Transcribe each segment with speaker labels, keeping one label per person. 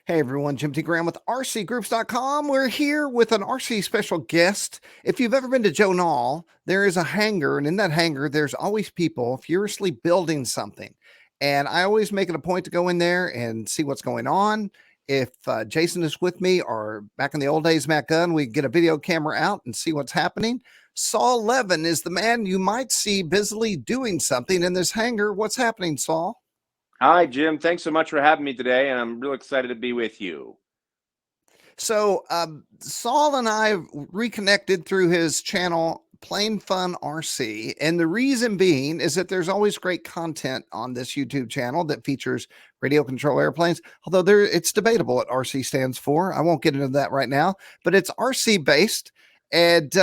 Speaker 1: Hey everyone, Jim T. Graham with RCGroups.com. We're here with an RC special guest. If you've ever been to Joe Nall, there is a hangar, and in that hangar, there's always people furiously building something. And I always make it a point to go in there and see what's going on. If Jason is with me, or back in the old days, Matt Gunn, we get a video camera out and see what's happening. Saul Levin is the man you might see busily doing something in this hangar. What's happening, Saul?
Speaker 2: Hi, Jim. Thanks so much for having me today, and I'm real excited to be with you.
Speaker 1: So Saul and I reconnected through his channel, Plain Fun RC. And the reason being is that there's always great content on this YouTube channel that features radio control airplanes, although it's debatable what RC stands for. I won't get into that right now, but it's RC based. And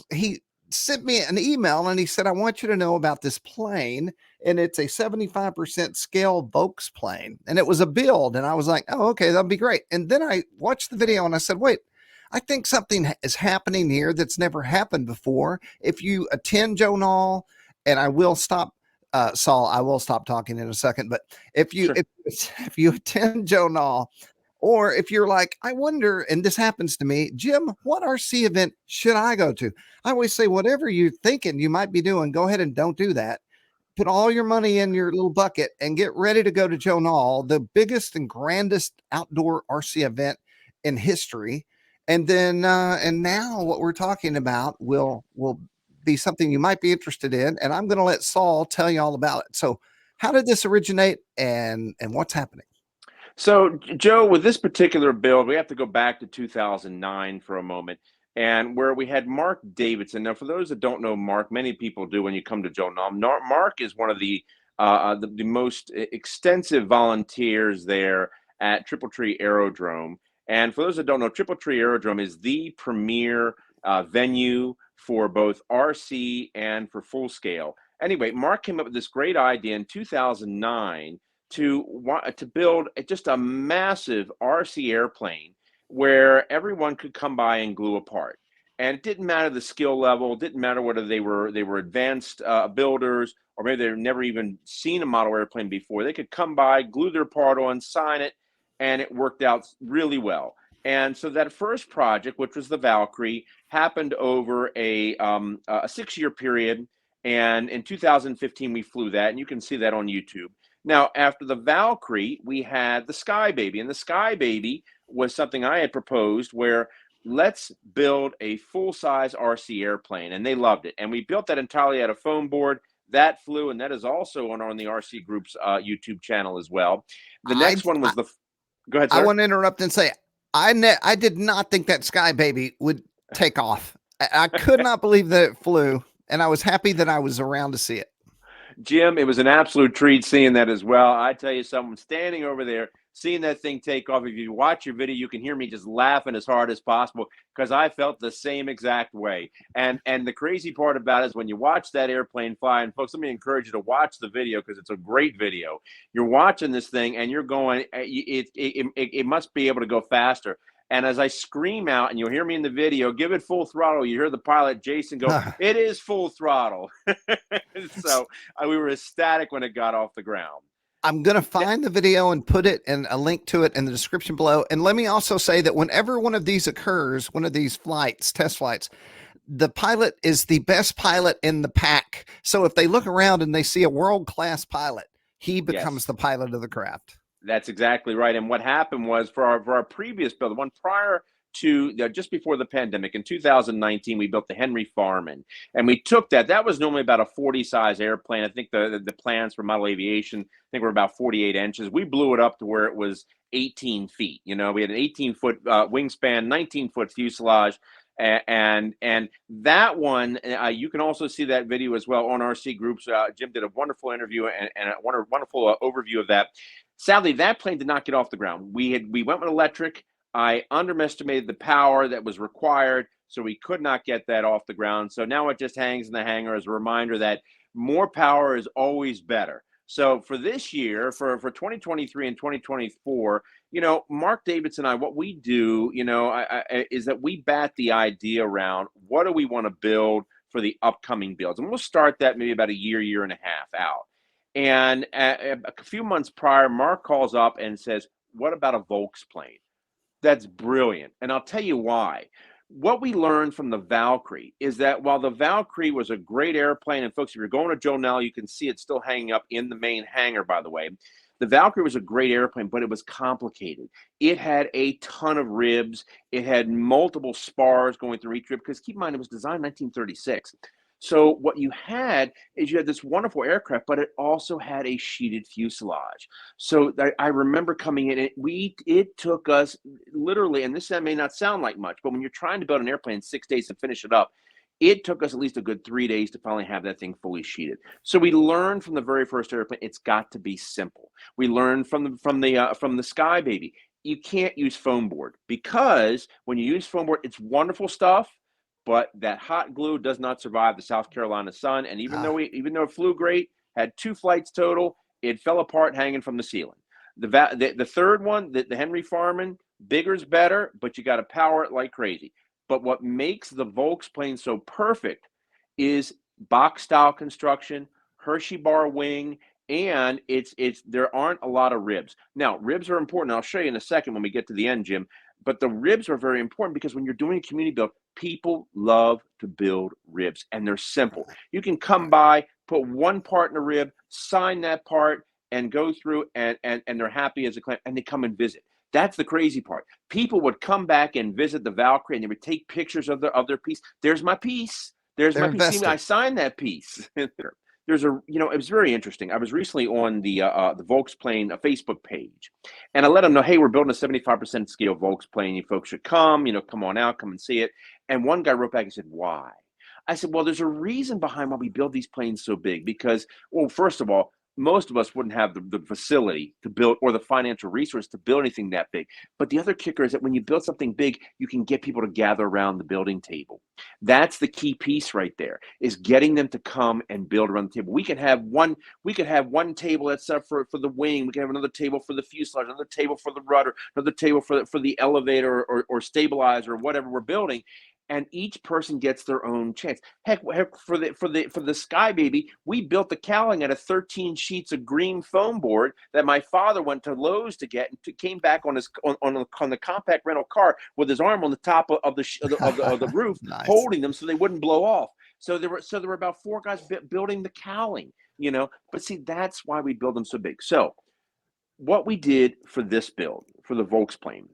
Speaker 1: he sent me an email and he said, I want you to know about this plane. And it's a 75% scale Volks plane. And it was a build. And I was like, oh, okay, that'll be great. And then I watched the video and I said, wait, I think something is happening here that's never happened before. If you attend Joe Nall, and I will stop, Saul, I will stop talking in a second. But if you
Speaker 2: Sure.
Speaker 1: if you attend Joe Nall, or if you're like, I wonder, and this happens to me, Jim, what RC event should I go to? I always say, whatever you're thinking you might be doing, go ahead and don't do that. Put all your money in your little bucket and get ready to go to Joe Nall, the biggest and grandest outdoor RC event in history. And then, and now what we're talking about will be something you might be interested in. And I'm going to let Saul tell you all about it. So, how did this originate, and what's happening?
Speaker 2: So, Joe, with this particular build, we have to go back to 2009 for a moment, and where we had Mark Davidson. Now, for those that don't know Mark, many people do when you come to Joe Nall. Mark is one of the most extensive volunteers there at Triple Tree Aerodrome. And for those that don't know, Triple Tree Aerodrome is the premier venue for both RC and for full scale. Anyway, Mark came up with this great idea in 2009 to build just a massive RC airplane where everyone could come by and glue a part. And it didn't matter the skill level, it didn't matter whether they were advanced builders, or maybe they've never even seen a model airplane before. They could come by, glue their part on, sign it, and it worked out really well. And so that first project, which was the Valkyrie, happened over a 6-year period. And in 2015, we flew that, and you can see that on YouTube. Now, after the Valkyrie, we had the Sky Baby, and the Sky Baby was something I had proposed where let's build a full-size RC airplane, and they loved it. And we built that entirely out of foam board. That flew, and that is also on the RC Group's YouTube channel as well. The next one was the. Go ahead,
Speaker 1: I
Speaker 2: sir.
Speaker 1: want to interrupt and say, I did not think that Sky Baby would take off. I could not believe that it flew, and I was happy that I was around to see it.
Speaker 2: Jim, it was an absolute treat seeing that as well. I tell you, someone standing over there, seeing that thing take off. If you watch your video, you can hear me just laughing as hard as possible because I felt the same exact way. And the crazy part about it is when you watch that airplane fly, and folks, let me encourage you to watch the video because it's a great video. You're watching this thing and you're going, it must be able to go faster. And as I scream out, and you'll hear me in the video, give it full throttle, you hear the pilot, Jason, go, it is full throttle. So we were ecstatic when it got off the ground.
Speaker 1: I'm going to find the video and put it in a link to it in the description below. And let me also say that whenever one of these occurs, one of these flights, test flights, the pilot is the best pilot in the pack. So if they look around and they see a world-class pilot, he becomes the pilot of the craft.
Speaker 2: That's exactly right. And what happened was for our previous build, the one prior to just before the pandemic in 2019, we built the Henry Farman, and we took that was normally about a 40 size airplane. I think the plans for model aviation, I think, were about 48 inches. We blew it up to where it was 18 feet. You know, we had an 18-foot wingspan, 19-foot fuselage. And that one, you can also see that video as well on RC Groups. Jim did a wonderful interview and a wonderful overview of that. Sadly, that plane did not get off the ground. We went with electric. I underestimated the power that was required, so we could not get that off the ground. So now it just hangs in the hangar as a reminder that more power is always better. So for this year, for 2023 and 2024, you know, Mark Davidson and I, what we do, you know, is that we bat the idea around what do we want to build for the upcoming builds. And we'll start that maybe about a year and a half out. And a few months prior, Mark calls up and says, what about a Volksplane? That's brilliant. And I'll tell you why. What we learned from the Valkyrie is that while the Valkyrie was a great airplane, and folks, if you're going to Joe Nall, you can see it still hanging up in the main hangar, by the way. The Valkyrie was a great airplane, but it was complicated. It had a ton of ribs. It had multiple spars going through each rib, because keep in mind, it was designed in 1936. So what you had is you had this wonderful aircraft, but it also had a sheeted fuselage. So I remember coming in, it took us literally, and this may not sound like much, but when you're trying to build an airplane in 6 days to finish it up, it took us at least a good 3 days to finally have that thing fully sheeted. So we learned from the very first airplane, it's got to be simple. We learned from the Sky Baby, you can't use foam board, because when you use foam board, it's wonderful stuff, but that hot glue does not survive the South Carolina sun. And even though it flew great, had 2 flights total, it fell apart hanging from the ceiling. The third one, the Henry Farman, bigger's better, but you got to power it like crazy. But what makes the Volksplane so perfect is box style construction, Hershey bar wing, and there aren't a lot of ribs. Now, ribs are important. I'll show you in a second when we get to the end, Jim. But the ribs are very important, because when you're doing a community build, people love to build ribs, and they're simple. You can come by, put one part in a rib, sign that part, and go through, and they're happy as a client, and they come and visit. That's the crazy part. People would come back and visit the Valkyrie, and they would take pictures of their piece. There's my piece. There's
Speaker 1: They're
Speaker 2: my piece. See, I
Speaker 1: invested.
Speaker 2: signed that piece. There's it was very interesting. I was recently on the Volksplane Facebook page, and I let them know, hey, we're building a 75% scale Volksplane. You folks should come, come on out, come and see it. And one guy wrote back and said, why? I said, well, there's a reason behind why we build these planes so big, because, well, first of all, most of us wouldn't have the facility to build, or the financial resource to build anything that big. But the other kicker is that when you build something big, you can get people to gather around the building table. That's the key piece right there, is getting them to come and build around the table. We could have one table that's set for the wing. We can have another table for the fuselage, another table for the rudder, another table for the elevator or stabilizer or whatever we're building. And each person gets their own chance. Heck, for the Sky Baby, we built the cowling out of 13 sheets of green foam board that my father went to Lowe's to get, and came back on the compact rental car with his arm on the top of the roof,
Speaker 1: Nice.
Speaker 2: holding them so they wouldn't blow off. So there were about 4 guys building the cowling. But see, that's why we build them so big. So what we did for this build, for the Volksplane,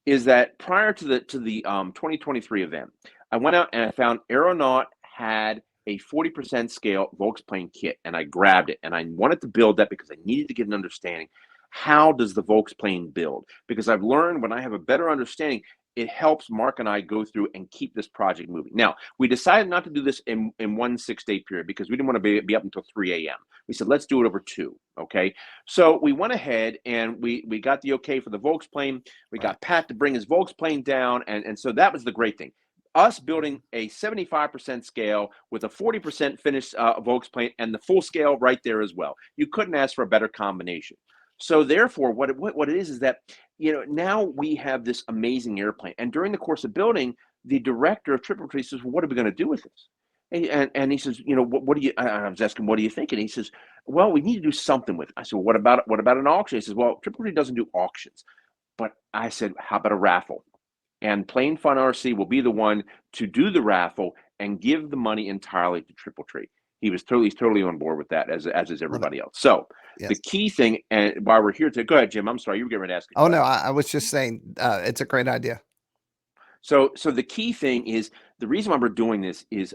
Speaker 2: is that prior to the 2023 event, I went out and I found Aeronaut had a 40% scale Volksplane kit, and I grabbed it, and I wanted to build that because I needed to get an understanding. How does the Volksplane build? Because I've learned when I have a better understanding, it helps Mark and I go through and keep this project moving. Now, we decided not to do this in one 6-day period, because we didn't want to be up until 3 a.m. We said, let's do it over 2, okay? So we went ahead and we got the okay for the Volksplane. We got Pat to bring his Volksplane down, and so that was the great thing. Us building a 75% scale with a 40% finished Volksplane, and the full scale right there as well. You couldn't ask for a better combination. So therefore, what it is that, now we have this amazing airplane. And during the course of building, the director of Triple Tree says, well, what are we going to do with this? And he says, what do you, I was asking, what do you think? And he says, well, we need to do something with it. I said, well, what about an auction? He says, well, Triple Tree doesn't do auctions. But I said, how about a raffle? And Plain Fun RC will be the one to do the raffle and give the money entirely to Triple Tree. He's totally on board with that, as is everybody else. So
Speaker 1: Yes.
Speaker 2: the key thing, and while we're here today, go ahead, Jim. I'm sorry, you were getting ready to ask.
Speaker 1: Oh no, I was just saying it's a great idea.
Speaker 2: So the key thing is, the reason why we're doing this is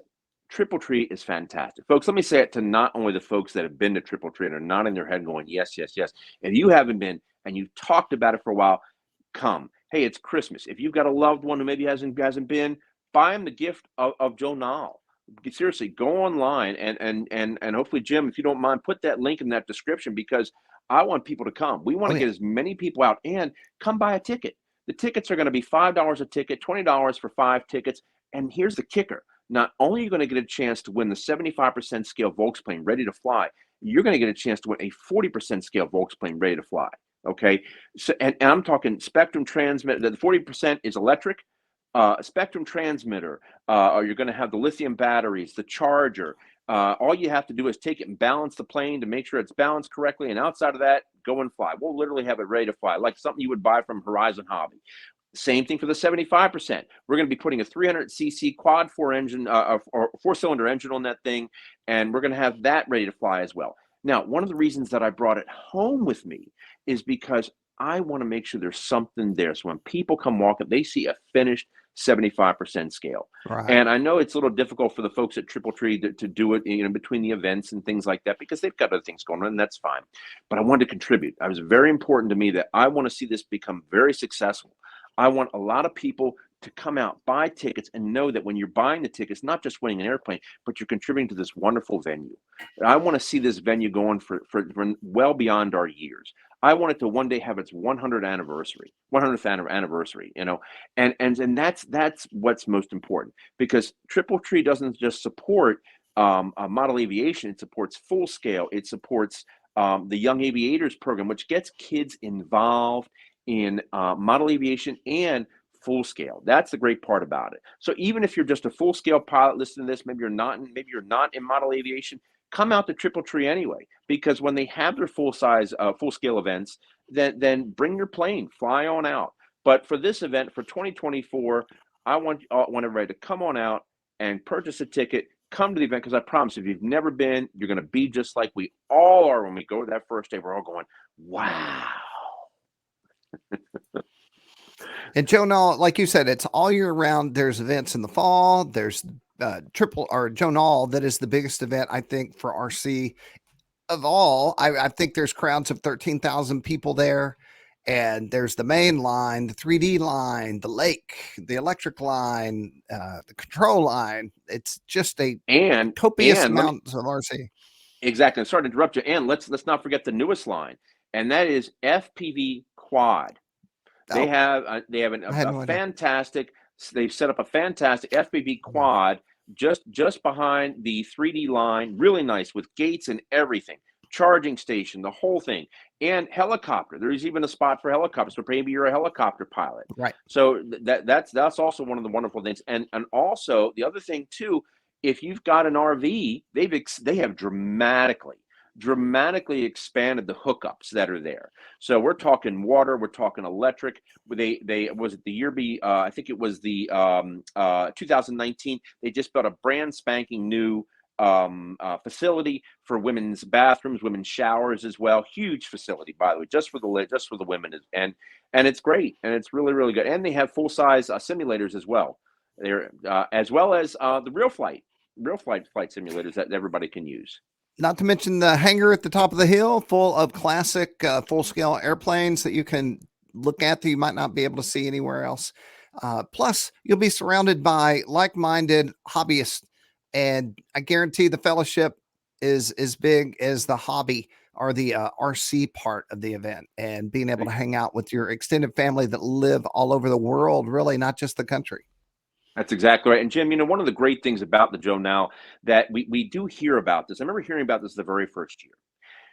Speaker 2: Triple Tree is fantastic. Folks, let me say it to not only the folks that have been to Triple Tree and are nodding their head going, yes, yes, yes. If you haven't been and you've talked about it for a while, come. Hey, it's Christmas. If you've got a loved one who maybe hasn't been, buy them the gift of Joe Nall. Seriously, go online and hopefully, Jim, if you don't mind, put that link in that description, because I want people to come. We want to get as many people out, and come buy a ticket. The tickets are going to be $5 a ticket, $20 for 5 tickets. And here's the kicker. Not only are you going to get a chance to win the 75% scale Volksplane ready to fly, you're going to get a chance to win a 40% scale Volksplane ready to fly. Okay. So, and I'm talking Spectrum transmitter. The 40% is electric. Spectrum transmitter, or you're going to have the lithium batteries, the charger, All you have to do is take it and balance the plane to make sure it's balanced correctly. And outside of that, go and fly. We'll literally have it ready to fly, like something you would buy from Horizon Hobby. Same thing for the 75%. We're going to be putting a 300cc quad or four-cylinder engine on that thing, and we're going to have that ready to fly as well. Now, one of the reasons that I brought it home with me is because I want to make sure there's something there. So when people come walking, they see a finished 75% scale.
Speaker 1: Right.
Speaker 2: And I know it's a little difficult for the folks at Triple Tree to do it, between the events and things like that, because they've got other things going on, and that's fine. But I wanted to contribute. It was very important to me that I want to see this become very successful. I want a lot of people to come out, buy tickets, and know that when you're buying the tickets, not just winning an airplane, but you're contributing to this wonderful venue. I want to see this venue going for well beyond our years. I want it to one day have its 100th anniversary, and that's what's most important, because Triple Tree doesn't just support model aviation; it supports full scale. It supports the Young Aviators program, which gets kids involved in model aviation and full scale. That's the great part about it. So even if you're just a full scale pilot listening to this, maybe you're not in model aviation, come out to Triple Tree anyway, because when they have their full scale events, then bring your plane, fly on out. But for this event for 2024, I want everybody to come on out and purchase a ticket. Come to the event, because I promise, if you've never been, you're going to be just like we all are when we go that first day. We're all going, wow.
Speaker 1: And Joe Nall, like you said, it's all year round. There's events in the fall. There's Joe Nall, that is the biggest event, I think, for RC of all. I think there's crowds of 13,000 people there. And there's the main line, the 3D line, the lake, the electric line, the control line. It's just a copious amount of RC.
Speaker 2: Exactly. I'm sorry to interrupt you. And let's not forget the newest line, and that is FPV Quad. They have a fantastic. They've set up a fantastic FPV Quad just behind the 3D line. Really nice, with gates and everything, charging station, the whole thing, and helicopter. There's even a spot for helicopters. So maybe you're a helicopter pilot,
Speaker 1: right?
Speaker 2: So that's also one of the wonderful things. And also the other thing too, if you've got an RV, they have dramatically expanded the hookups that are there. So we're talking water, we're talking electric. They was it the year I think it was the 2019. They just built a brand spanking new facility for women's bathrooms, women's showers as well. Huge facility, by the way, just for the women, and it's great, and it's really, really good. And they have full size simulators as well. There as well as the real flight simulators that everybody can use.
Speaker 1: Not to mention the hangar at the top of the hill, full of classic full-scale airplanes that you can look at that you might not be able to see anywhere else. Plus, you'll be surrounded by like-minded hobbyists, and I guarantee the fellowship is as big as the hobby or the RC part of the event, and being able to hang out with your extended family that live all over the world, really, not just the country.
Speaker 2: That's exactly right. And Jim, one of the great things about the Joe Nall that we do hear about this. I remember hearing about this the very first year.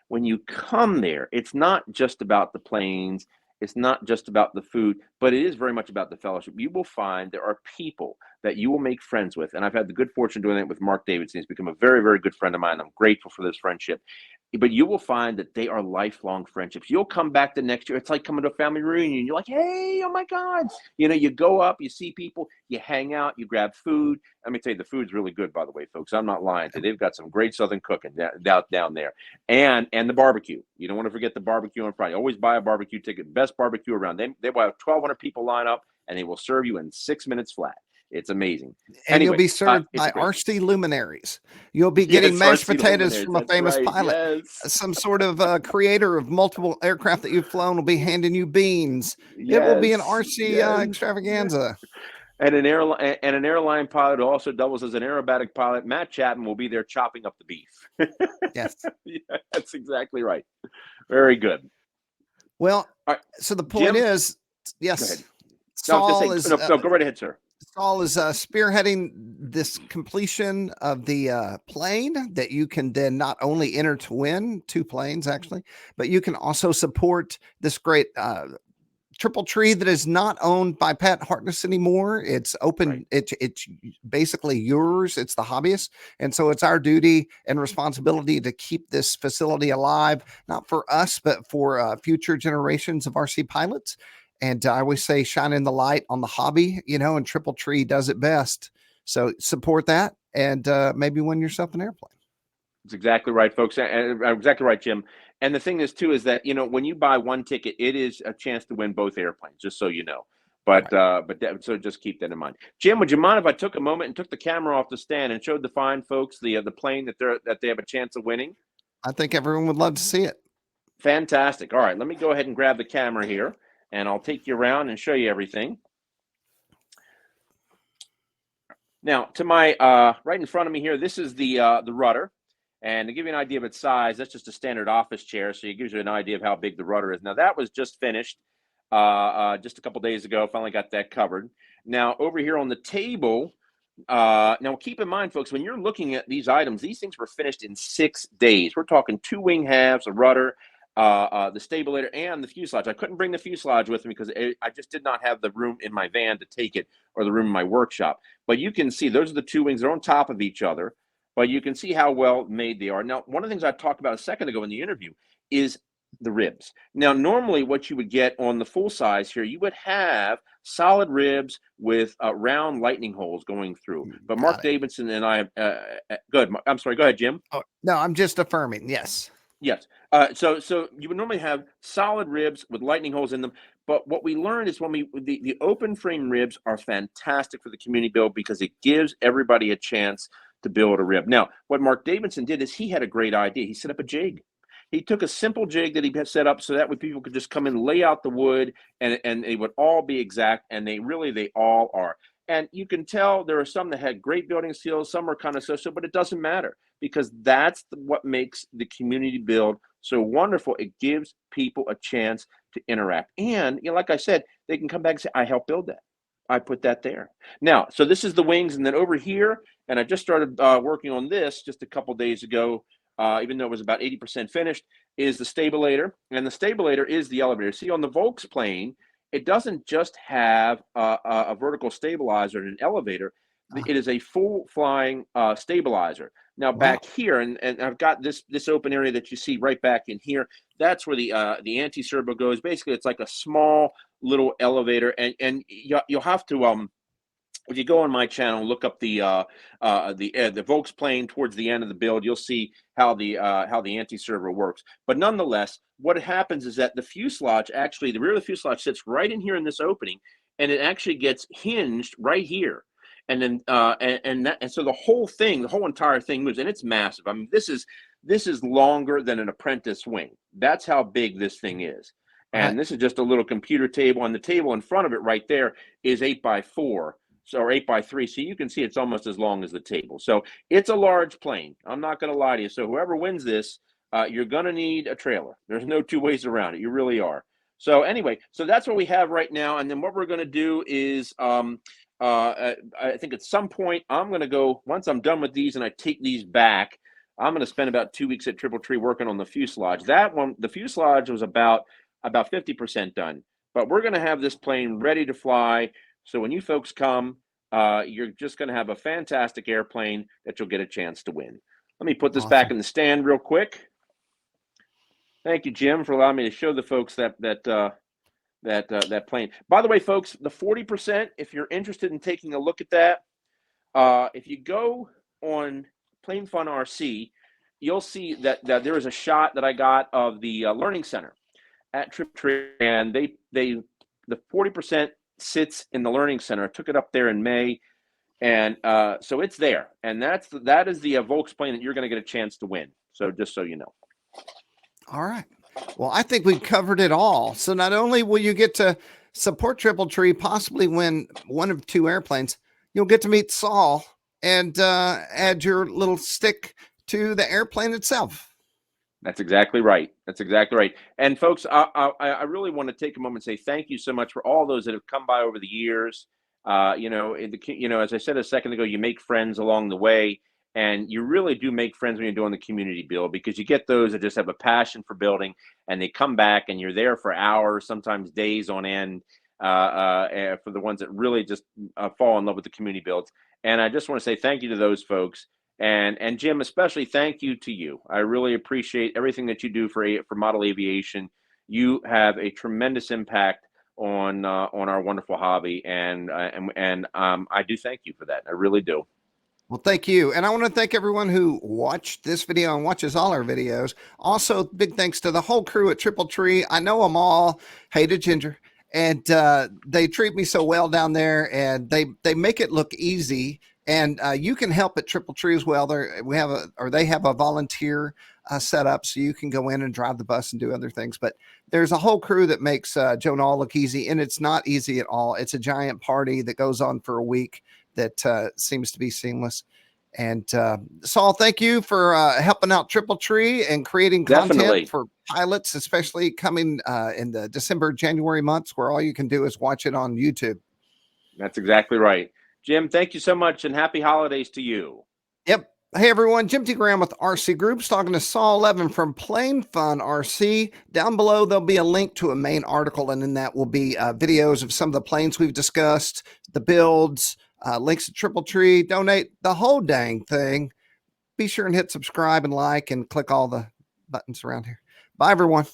Speaker 2: When you come there, it's not just about the planes, it's not just about the food, but it is very much about the fellowship. You will find there are people that you will make friends with. And I've had the good fortune doing that with Mark Davidson. He's become a very, very good friend of mine. I'm grateful for this friendship. But you will find that they are lifelong friendships. You'll come back the next year. It's like coming to a family reunion. You're like, hey, oh my God. You go up, you see people, you hang out, you grab food. Let me tell you, the food's really good, by the way, folks. I'm not lying to you. They've got some great Southern cooking down there. And the barbecue. You don't want to forget the barbecue on Friday. Always buy a barbecue ticket. Best barbecue around. They will have 1,200 people line up, and they will serve you in 6 minutes flat. It's amazing.
Speaker 1: And anyway, you'll be served by RC luminaries. You'll be getting mashed potatoes from a famous pilot. Yes. Some sort of creator of multiple aircraft that you've flown will be handing you beans. Yes. It will be an RC extravaganza.
Speaker 2: And an airline pilot who also doubles as an aerobatic pilot, Matt Chapman, will be there chopping up the beef.
Speaker 1: Yes.
Speaker 2: Yeah, that's exactly right. Very good.
Speaker 1: Well, so the point is, yes, Saul
Speaker 2: go right ahead, sir.
Speaker 1: Saul is spearheading this completion of the plane that you can then not only enter to win 2 planes, actually, but you can also support this great Triple Tree that is not owned by Pat Hartness anymore. It's open.
Speaker 2: Right.
Speaker 1: It's basically yours. It's the hobbyist. And so it's our duty and responsibility to keep this facility alive, not for us, but for future generations of RC pilots. And I always say, shine in the light on the hobby, and Triple Tree does it best. So support that and maybe win yourself an airplane.
Speaker 2: That's exactly right, folks. Exactly right, Jim. And the thing is, too, is that, when you buy one ticket, it is a chance to win both airplanes, just so you know. But
Speaker 1: Right.
Speaker 2: so just keep that in mind. Jim, would you mind if I took a moment and took the camera off the stand and showed the fine folks the plane that they have a chance of winning?
Speaker 1: I think everyone would love to see it.
Speaker 2: Fantastic. All right, let me go ahead and grab the camera here, and I'll take you around and show you everything. Now, to my right in front of me here, this is the rudder. And to give you an idea of its size, that's just a standard office chair. So it gives you an idea of how big the rudder is. Now, that was just finished just a couple days ago. Finally got that covered. Now, over here on the table, now keep in mind, folks, when you're looking at these items, these things were finished in 6 days. We're talking 2 wing halves, a rudder, the stabilator, and the fuselage. I couldn't bring the fuselage with me because I just did not have the room in my van to take it, or the room in my workshop. But you can see those are the 2 wings. They're on top of each other. But you can see how well made they are. Now, one of the things I talked about a second ago in the interview is the ribs. Now, normally what you would get on the full size here, you would have solid ribs with round lightning holes going through. But
Speaker 1: Got
Speaker 2: Mark
Speaker 1: it.
Speaker 2: Davidson and I, good. I'm sorry. Go ahead, Jim.
Speaker 1: Oh, no, I'm just affirming. Yes.
Speaker 2: Yes. So you would normally have solid ribs with lightning holes in them. But what we learned is when the open frame ribs are fantastic for the community build because it gives everybody a chance to build a rib. Now, what Mark Davidson did is he had a great idea. He set up a jig. He took a simple jig that he had set up so that way people could just come and lay out the wood and they would all be exact. And they all are. And you can tell there are some that had great building skills, some are kind of so, but it doesn't matter because that's what makes the community build so wonderful. It gives people a chance to interact. And like I said, they can come back and say, I helped build that. I put that there. Now, so this is the wings. And then over here, and I just started working on this just a couple days ago, even though it was about 80% finished, is the stabilator. And the stabilator is the elevator. See, on the Volks plane, it doesn't just have a vertical stabilizer and an elevator. It is a full flying stabilizer. Now
Speaker 1: Wow.
Speaker 2: back here, and I've got this open area that you see right back in here. That's where the anti-servo goes. Basically, it's like a small little elevator, and you'll have to if you go on my channel, look up the Volks plane towards the end of the build, you'll see how the anti-servo works. But nonetheless, what happens is that the fuselage, actually, the rear of the fuselage sits right in here in this opening, and it actually gets hinged right here. And then and so the whole entire thing moves, and it's massive. I mean, this is longer than an apprentice wing. That's how big this thing is.
Speaker 1: Right.
Speaker 2: And this is just a little computer table, and the table in front of it right there is 8x4. Or 8x3, so you can see it's almost as long as the table. So it's a large plane. I'm not going to lie to you. So whoever wins this, you're going to need a trailer. There's no 2 ways around it. You really are. So anyway, so that's what we have right now. And then what we're going to do is, I think at some point I'm going to go, once I'm done with these and I take these back, I'm going to spend about 2 weeks at Triple Tree working on the fuselage. That one, the fuselage was about 50% done. But we're going to have this plane ready to fly. So when you folks come, you're just going to have a fantastic airplane that you'll get a chance to win. Let me put this back
Speaker 1: Awesome.
Speaker 2: in the stand real quick. Thank you, Jim, for allowing me to show the folks that plane. By the way, folks, the 40%, if you're interested in taking a look at that, if you go on Plane Fun RC, you'll see that there is a shot that I got of the Learning Center at Trip Tree, and the 40% sits in the Learning Center. I took it up there in May, and so it's there. And that is the Volks plane that you're going to get a chance to win. So just so you know.
Speaker 1: All right. Well, I think we've covered it all. So not only will you get to support Triple Tree, possibly win one of 2 airplanes, you'll get to meet Saul and add your little stick to the airplane itself.
Speaker 2: That's exactly right. That's exactly right. And folks, I really want to take a moment and say thank you so much for all those that have come by over the years. As I said a second ago, you make friends along the way. And you really do make friends when you're doing the community build, because you get those that just have a passion for building, and they come back and you're there for hours, sometimes days on end, for the ones that really just fall in love with the community builds. And I just want to say thank you to those folks. And Jim, especially thank you to you. I really appreciate everything that you do for model aviation. You have a tremendous impact on our wonderful hobby, and I do thank you for that. I really do.
Speaker 1: Well, thank you. And I want to thank everyone who watched this video and watches all our videos. Also, big thanks to the whole crew at Triple Tree. I know them all. Hey to Ginger. And they treat me so well down there, and they make it look easy. And you can help at Triple Tree as well. They have a volunteer set up, so you can go in and drive the bus and do other things. But there's a whole crew that makes Joe Nall look easy, and it's not easy at all. It's a giant party that goes on for a week that seems to be seamless. And Saul, thank you for helping out Triple Tree and creating content
Speaker 2: Definitely.
Speaker 1: for pilots, especially coming in the December, January months, where all you can do is watch it on YouTube.
Speaker 2: That's exactly right. Jim, thank you so much, and happy holidays to you.
Speaker 1: Yep. Hey everyone, Jim T. Graham with RC Groups talking to Saul Levin from Plane Fun RC. Down below, there'll be a link to a main article, and in that will be videos of some of the planes we've discussed, the builds, links to Triple Tree, donate, the whole dang thing. Be sure and hit subscribe and like and click all the buttons around here. Bye, everyone.